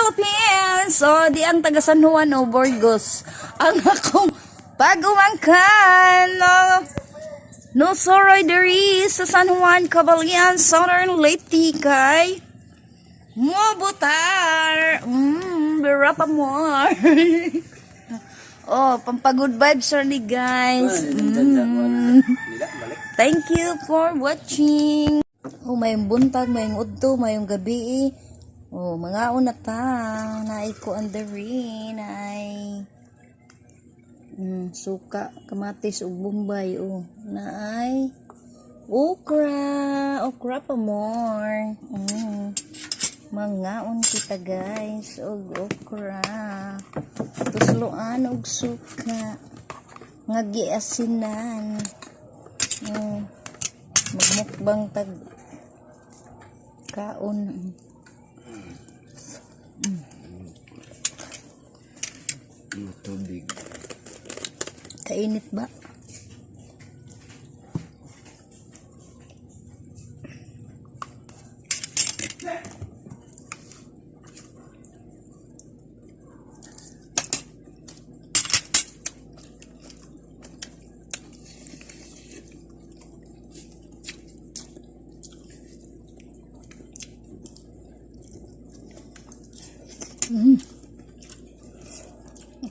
Philippines! So, di ang taga San Juan o Burgos. Ang akong pag-umangkan. No soroy diri sa San Juan, Cabalian, Southern Leyte kay Mobutar. Berapa more. Oh, pampagod vibes ni guys. Thank you for watching. Oh, mayong buntag, mayong udto, mayong gabi. Oh, mga una ta. Naiko on the rain ay suka, kamatis ug bombay. Oh, naay okra pa more. Mangaon kita guys og okra. Tusloan og suka. Nga giasinan. Magmukbang tag kaon. Tubig. Kainit ba?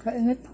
Kainit.